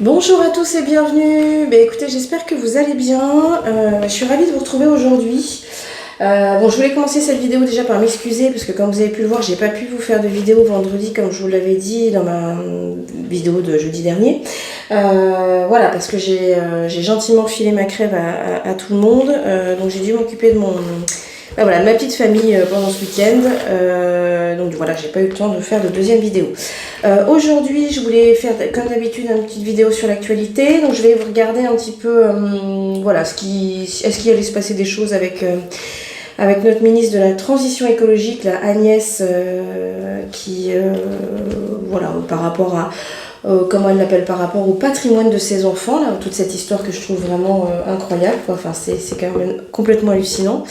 Bonjour à tous et bienvenue. Écoutez, j'espère que vous allez bien. Je suis ravie de vous retrouver aujourd'hui. Je voulais commencer cette vidéo déjà par m'excuser parce que comme vous avez pu le voir, j'ai pas pu vous faire de vidéo vendredi comme je vous l'avais dit dans ma vidéo de jeudi dernier. Parce que j'ai gentiment filé ma crève à tout le monde. Donc j'ai dû m'occuper de de ma petite famille pendant ce week-end. J'ai pas eu le temps de faire de deuxième vidéo. Aujourd'hui, je voulais faire comme d'habitude une petite vidéo sur l'actualité. Donc je vais vous regarder un petit peu est-ce qu'il allait se passer des choses avec notre ministre de la Transition écologique, la Agnès, par rapport à comment elle l'appelle, par rapport au patrimoine de ses enfants, là, toute cette histoire que je trouve vraiment incroyable, quoi. Enfin, c'est quand même complètement hallucinant.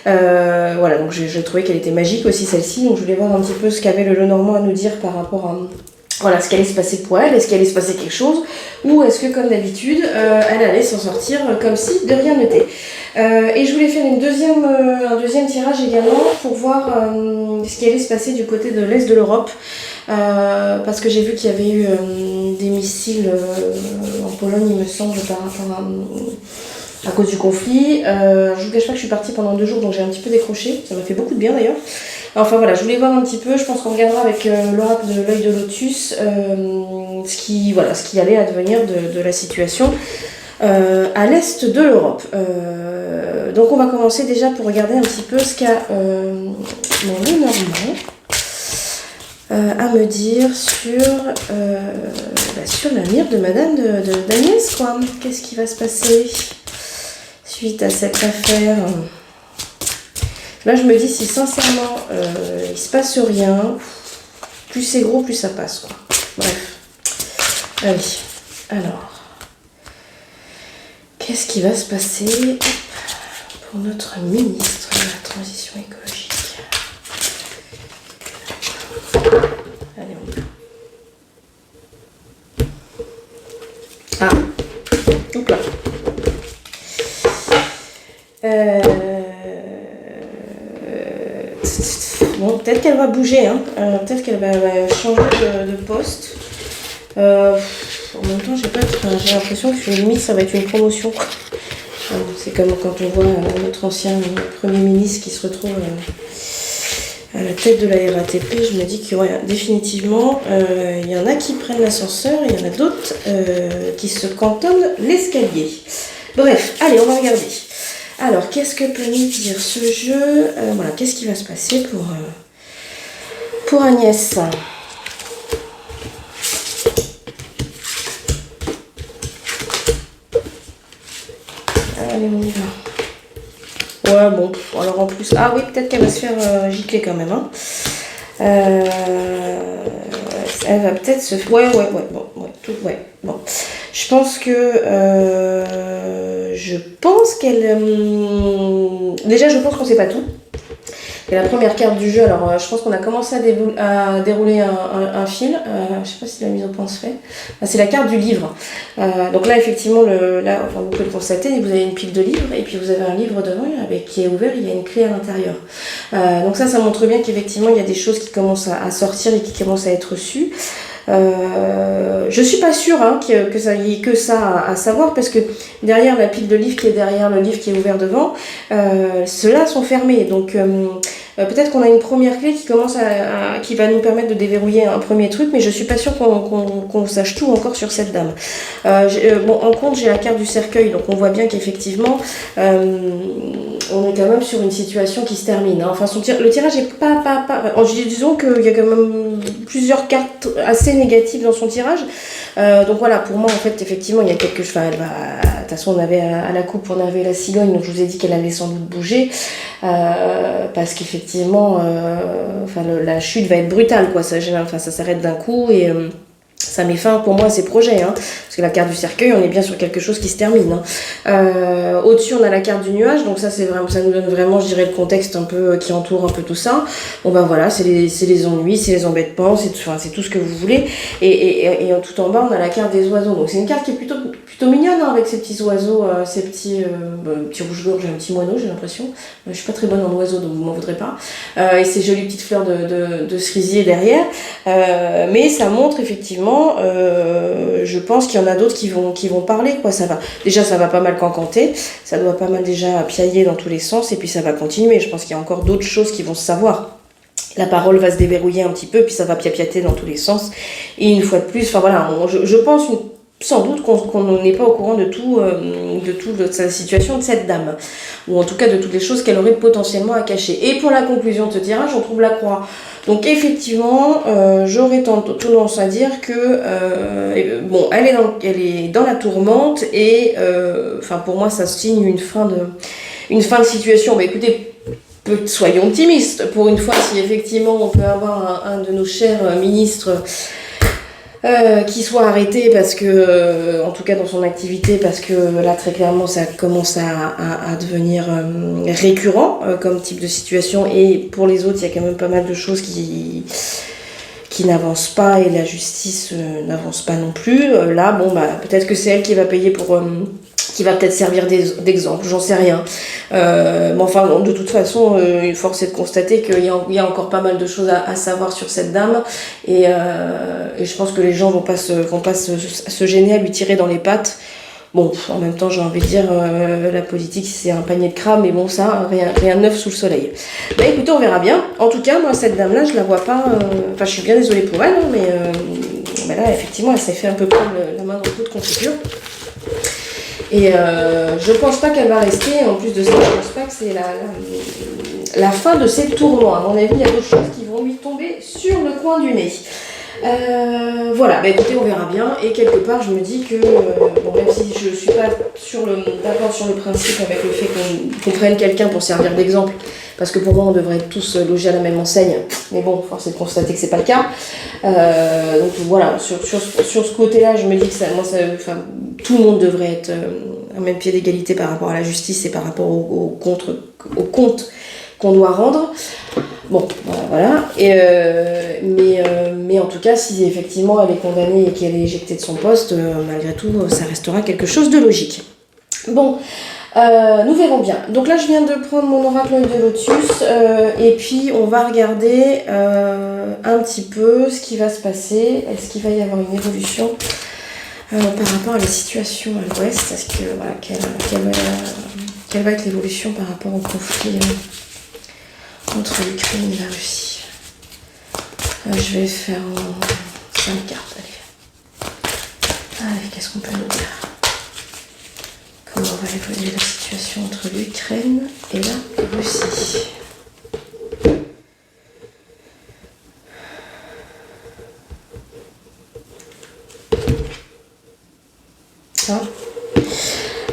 Donc je trouvais qu'elle était magique aussi celle-ci, donc je voulais voir un petit peu ce qu'avait le Lenormand à nous dire par rapport à ce qui allait se passer pour elle, est-ce qu'il allait se passer quelque chose, ou est-ce que comme d'habitude, elle allait s'en sortir comme si de rien n'était. Et je voulais faire un deuxième tirage également pour voir ce qui allait se passer du côté de l'Est de l'Europe, parce que j'ai vu qu'il y avait eu des missiles en Pologne, il me semble, par rapport à cause du conflit. Je vous cache pas que je suis partie pendant 2 jours, donc j'ai un petit peu décroché, ça m'a fait beaucoup de bien d'ailleurs. Enfin voilà, je voulais voir un petit peu, je pense qu'on regardera avec l'oracle de l'œil de Lotus ce qui allait advenir de la situation à l'est de l'Europe. Donc on va commencer déjà pour regarder un petit peu ce qu'a mon Lenormand à me dire sur l'avenir de Madame d'Agnès, quoi. Qu'est-ce qui va se passer suite à cette affaire? Là, je me dis, si sincèrement, il se passe rien, plus c'est gros, plus ça passe, quoi. Bref. Allez. Alors. Qu'est-ce qui va se passer pour notre ministre de la Transition écologique? Allez, on y va. Ah. Hop là. Bon, peut-être qu'elle va bouger, hein. Peut-être qu'elle va changer de poste. En même temps, j'ai l'impression que limite ça va être une promotion. C'est comme quand on voit notre ancien Premier ministre qui se retrouve à la tête de la RATP. Je me dis que définitivement, il y en a qui prennent l'ascenseur et il y en a d'autres qui se cantonnent l'escalier. Bref, allez, on va regarder. Alors, qu'est-ce que peut nous dire ce jeu? Qu'est-ce qui va se passer pour Agnès? Allez, on y va. Ouais, bon, alors en plus... Ah oui, peut-être qu'elle va se faire gicler quand même, hein. Elle va peut-être se... Ouais, bon. Je pense qu'elle... Déjà, je pense qu'on sait pas tout. Et la première carte du jeu, alors je pense qu'on a commencé à dérouler un fil. Je sais pas si la mise au point se fait. C'est la carte du livre. Donc là, effectivement, vous pouvez le constater, vous avez une pile de livres et puis vous avez un livre devant qui est ouvert, il y a une clé à l'intérieur. Donc ça montre bien qu'effectivement, il y a des choses qui commencent à sortir et qui commencent à être reçues. Je suis pas sûre que ça y ait que ça à savoir, parce que derrière la pile de livres qui est derrière le livre qui est ouvert devant, ceux-là sont fermés, donc peut-être qu'on a une première clé qui va nous permettre de déverrouiller un premier truc, mais je suis pas sûre qu'on sache tout encore sur cette dame. En compte, j'ai la carte du cercueil, donc on voit bien qu'effectivement on est quand même sur une situation qui se termine, hein. Enfin, le tirage est pas... disons qu'il y a quand même plusieurs cartes assez négatives dans son tirage. Donc voilà, pour moi, en fait, effectivement, il y a quelque chose... De toute façon, on avait à la coupe, on avait la cigogne, donc je vous ai dit qu'elle allait sans doute bouger, parce qu'effectivement, la chute va être brutale, quoi. Ça s'arrête d'un coup et... ça met fin pour moi à ces projets, hein, parce que la carte du cercueil, on est bien sur quelque chose qui se termine, hein. Au-dessus, on a la carte du nuage, donc ça nous donne vraiment, je dirais, le contexte un peu qui entoure un peu tout ça. Bon ben voilà, c'est les ennuis, c'est les embêtements, c'est tout ce que vous voulez. Et tout en bas, on a la carte des oiseaux. Donc c'est une carte qui est plutôt mignonne, hein, avec ces petits oiseaux, ces petits rouge-gorge, un petit moineau, j'ai l'impression. Je suis pas très bonne en oiseaux, donc vous m'en voudrez pas. Et ces jolies petites fleurs de cerisier derrière. Mais ça montre effectivement, je pense pense qu'il y en a d'autres qui vont parler, quoi. Déjà, ça va pas mal cancanter, ça doit pas mal déjà piailler dans tous les sens, et puis ça va continuer. Je pense qu'il y a encore d'autres choses qui vont se savoir. La parole va se déverrouiller un petit peu, puis ça va piapiater dans tous les sens. Et une fois de plus, enfin voilà, je pense sans doute qu'on n'est pas au courant de toute sa situation de cette dame, ou en tout cas de toutes les choses qu'elle aurait potentiellement à cacher. Et pour la conclusion de ce tirage, on trouve la croix. Donc effectivement, j'aurais tendance à dire que bon, elle est dans la tourmente, et enfin pour moi ça signe une fin de situation. Mais écoutez, soyons optimistes. Pour une fois, si effectivement on peut avoir un de nos chers ministres qui soit arrêté parce que, en tout cas dans son activité, parce que là très clairement ça commence à devenir récurrent comme type de situation, et pour les autres il y a quand même pas mal de choses qui n'avancent pas, et la justice n'avance pas non plus. Là bon bah peut-être que c'est elle qui va payer qui va peut-être servir d'exemple, j'en sais rien. Mais enfin, bon, de toute façon, force est de constater qu'il y a encore pas mal de choses à savoir sur cette dame, et je pense que les gens vont pas se gêner à lui tirer dans les pattes. Bon, en même temps, j'ai envie de dire, la politique, c'est un panier de crabes, mais bon, ça, rien de neuf sous le soleil. Bah écoutez, on verra bien. En tout cas, moi, cette dame-là, je la vois pas... Enfin, je suis bien désolée pour elle, hein, mais là, effectivement, elle s'est fait un peu prendre la main dans le coup de confiture. Et je pense pas qu'elle va rester. En plus de ça, je pense pas que c'est la fin de ses tournois. À mon avis, il y a d'autres choses qui vont lui tomber sur le coin du nez. Voilà, bah écoutez, on verra bien. Et quelque part, je me dis que, bon, même si je suis pas d'accord sur le principe avec le fait qu'on prenne quelqu'un pour servir d'exemple, parce que pour moi, on devrait être tous logés à la même enseigne. Mais bon, force est de constater que c'est pas le cas. Donc voilà, sur ce côté-là, je me dis que tout le monde devrait être à même pied d'égalité par rapport à la justice et par rapport au compte qu'on doit rendre. Bon, voilà. Mais en tout cas, si effectivement elle est condamnée et qu'elle est éjectée de son poste, malgré tout, ça restera quelque chose de logique. Bon, nous verrons bien. Donc là, je viens de prendre mon oracle de Lotus, et puis on va regarder un petit peu ce qui va se passer. Est-ce qu'il va y avoir une évolution par rapport à la situation à l'ouest? Est-ce que voilà, quelle va être l'évolution par rapport au conflit entre l'Ukraine et la Russie? Je vais faire 5 cartes. Allez, qu'est-ce qu'on peut nous dire? Comment va évoluer la situation entre l'Ukraine et la Russie?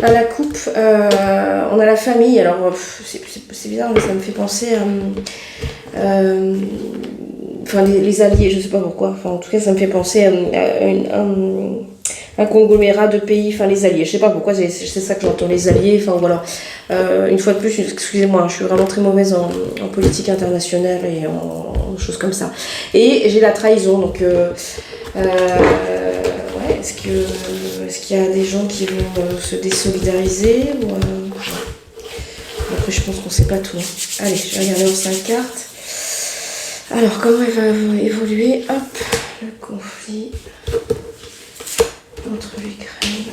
À la coupe, on a la famille. Alors c'est bizarre, mais ça me fait penser à enfin les alliés, je sais pas pourquoi. Enfin en tout cas ça me fait penser à un conglomérat de pays, enfin les alliés. Je sais pas pourquoi, c'est ça que j'entends, les alliés. Enfin voilà. Une fois de plus, excusez-moi, je suis vraiment très mauvaise en politique internationale et en choses comme ça. Et j'ai la trahison, donc ouais, est-ce qu'il y a des gens qui vont se désolidariser ou après je pense qu'on sait pas tout. Allez, je vais regarder en 5 cartes. Alors comment elle va évoluer? Hop, le conflit entre l'Ukraine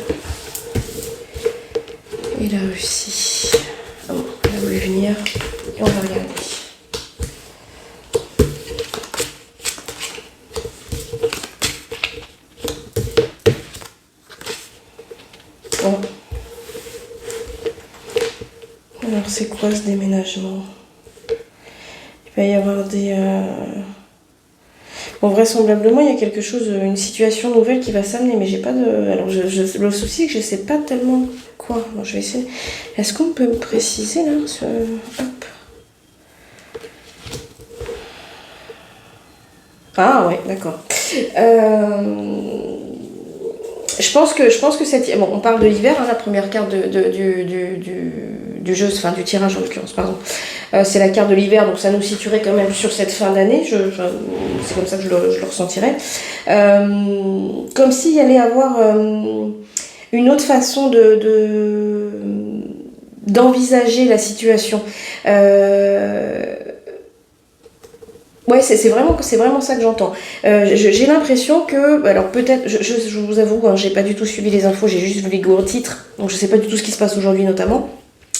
et la Russie. Oh, elle va voulu venir et on va regarder. Bon. Alors c'est quoi ce déménagement? Il va y avoir des... Bon, vraisemblablement, il y a quelque chose, une situation nouvelle qui va s'amener, mais j'ai pas de... Alors, le souci, c'est que je sais pas tellement quoi. Bon, je vais essayer... Est-ce qu'on peut me préciser, là, Hop. Ah, ouais, d'accord. Je pense que cette... Bon, on parle de l'hiver, hein, la première carte du jeu, enfin du tirage en l'occurrence, pardon. C'est la carte de l'hiver, donc ça nous situerait quand même sur cette fin d'année, c'est comme ça que je le ressentirais. Comme s'il y allait avoir une autre façon d'envisager la situation. Ouais, c'est vraiment ça que j'entends. J'ai l'impression que, alors peut-être, je vous avoue, hein, j'ai pas du tout suivi les infos, j'ai juste vu les gros titres, donc je sais pas du tout ce qui se passe aujourd'hui notamment.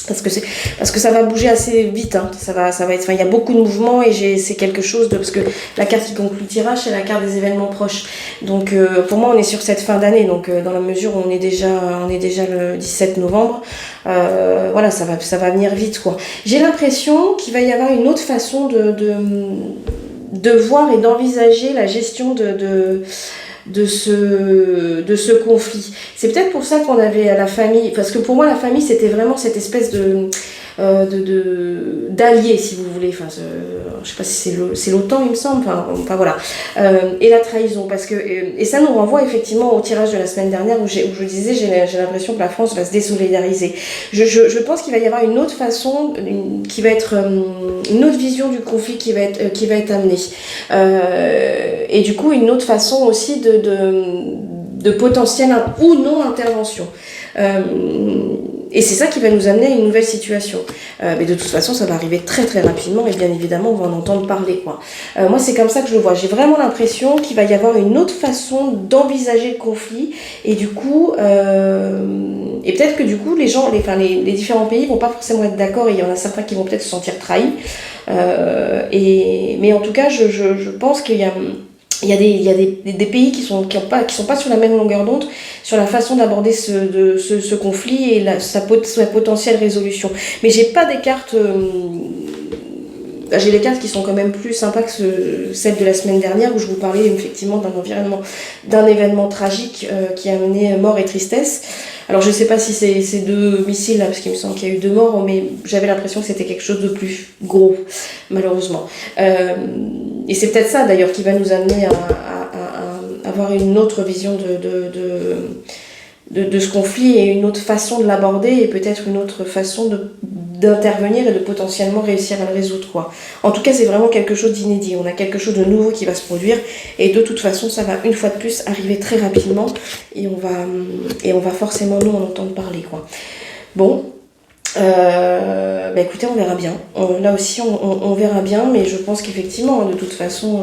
Parce que ça va bouger assez vite, hein. Ça va être, enfin, il y a beaucoup de mouvements et c'est quelque chose de, parce que la carte qui conclut le tirage, c'est la carte des événements proches. Donc, pour moi, on est sur cette fin d'année, donc, dans la mesure où on est déjà le 17 novembre, voilà, ça va venir vite, quoi. J'ai l'impression qu'il va y avoir une autre façon de voir et d'envisager la gestion de ce conflit. C'est peut-être pour ça qu'on avait la famille, parce que pour moi la famille c'était vraiment cette espèce d'alliés, si vous voulez, enfin je sais pas si c'est l'OTAN il me semble, enfin voilà, et la trahison, parce que et ça nous renvoie effectivement au tirage de la semaine dernière où je disais j'ai l'impression que la France va se désolidariser. Je pense qu'il va y avoir une autre façon, qui va être une autre vision du conflit qui va être amenée, et du coup une autre façon aussi de potentielle ou non intervention. Et c'est ça qui va nous amener à une nouvelle situation. Mais de toute façon, ça va arriver très très rapidement et bien évidemment, on va en entendre parler, quoi. Moi, c'est comme ça que je le vois. J'ai vraiment l'impression qu'il va y avoir une autre façon d'envisager le conflit et du coup, et peut-être que du coup, les différents pays vont pas forcément être d'accord et il y en a certains qui vont peut-être se sentir trahis. Mais en tout cas, je pense qu'il y a... Il y a des pays qui sont pas sur la même longueur d'onde sur la façon d'aborder ce conflit et sa potentielle résolution. Mais j'ai pas des cartes. J'ai des cartes qui sont quand même plus sympas que celles de la semaine dernière où je vous parlais effectivement d'un événement tragique qui a amené mort et tristesse. Alors je sais pas si c'est ces deux missiles là, parce qu'il me semble qu'il y a eu 2 morts, mais j'avais l'impression que c'était quelque chose de plus gros, malheureusement. Et c'est peut-être ça d'ailleurs qui va nous amener à avoir une autre vision de ce conflit et une autre façon de l'aborder et peut-être une autre façon d'intervenir et de potentiellement réussir à le résoudre, quoi. En tout cas, c'est vraiment quelque chose d'inédit. On a quelque chose de nouveau qui va se produire et de toute façon, ça va une fois de plus arriver très rapidement et on va forcément nous en entendre parler, quoi. Bon. Écoutez, on verra bien. Là aussi, on verra bien, mais je pense qu'effectivement, de toute façon,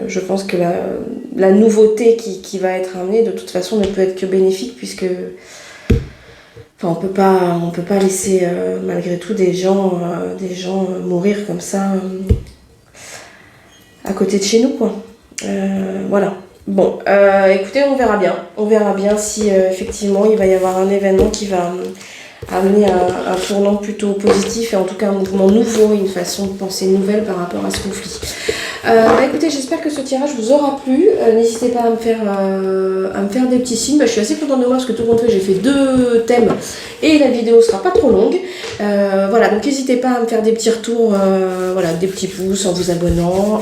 je pense que la nouveauté qui va être amenée, de toute façon, ne peut être que bénéfique, puisque enfin, on peut pas laisser, malgré tout, des gens mourir comme ça à côté de chez nous, quoi. Voilà. Bon, écoutez, on verra bien. On verra bien si effectivement il va y avoir un événement qui va amener un tournant plutôt positif et en tout cas un mouvement nouveau, une façon de penser nouvelle par rapport à ce conflit. Écoutez, j'espère que ce tirage vous aura plu. N'hésitez pas à me faire des petits signes. Je suis assez contente de moi parce que tout compte fait, j'ai fait 2 thèmes et la vidéo sera pas trop longue. Voilà, donc n'hésitez pas à me faire des petits retours, voilà, des petits pouces en vous abonnant,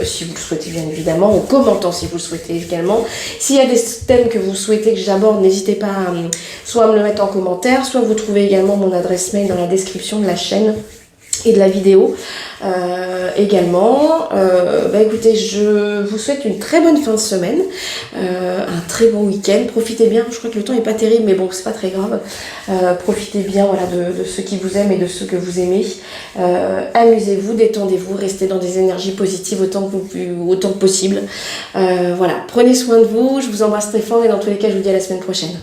si vous le souhaitez bien évidemment, en commentant si vous le souhaitez également. S'il y a des thèmes que vous souhaitez que j'aborde, n'hésitez pas soit à me le mettre en commentaire, soit vous trouvez également mon adresse mail dans la description de la chaîne et de la vidéo également. Écoutez, je vous souhaite une très bonne fin de semaine, un très bon week-end, profitez bien, je crois que le temps est pas terrible mais bon c'est pas très grave, profitez bien, voilà, de ceux qui vous aiment et de ceux que vous aimez, amusez-vous, détendez-vous, restez dans des énergies positives autant que possible, voilà, prenez soin de vous, je vous embrasse très fort et dans tous les cas je vous dis à la semaine prochaine.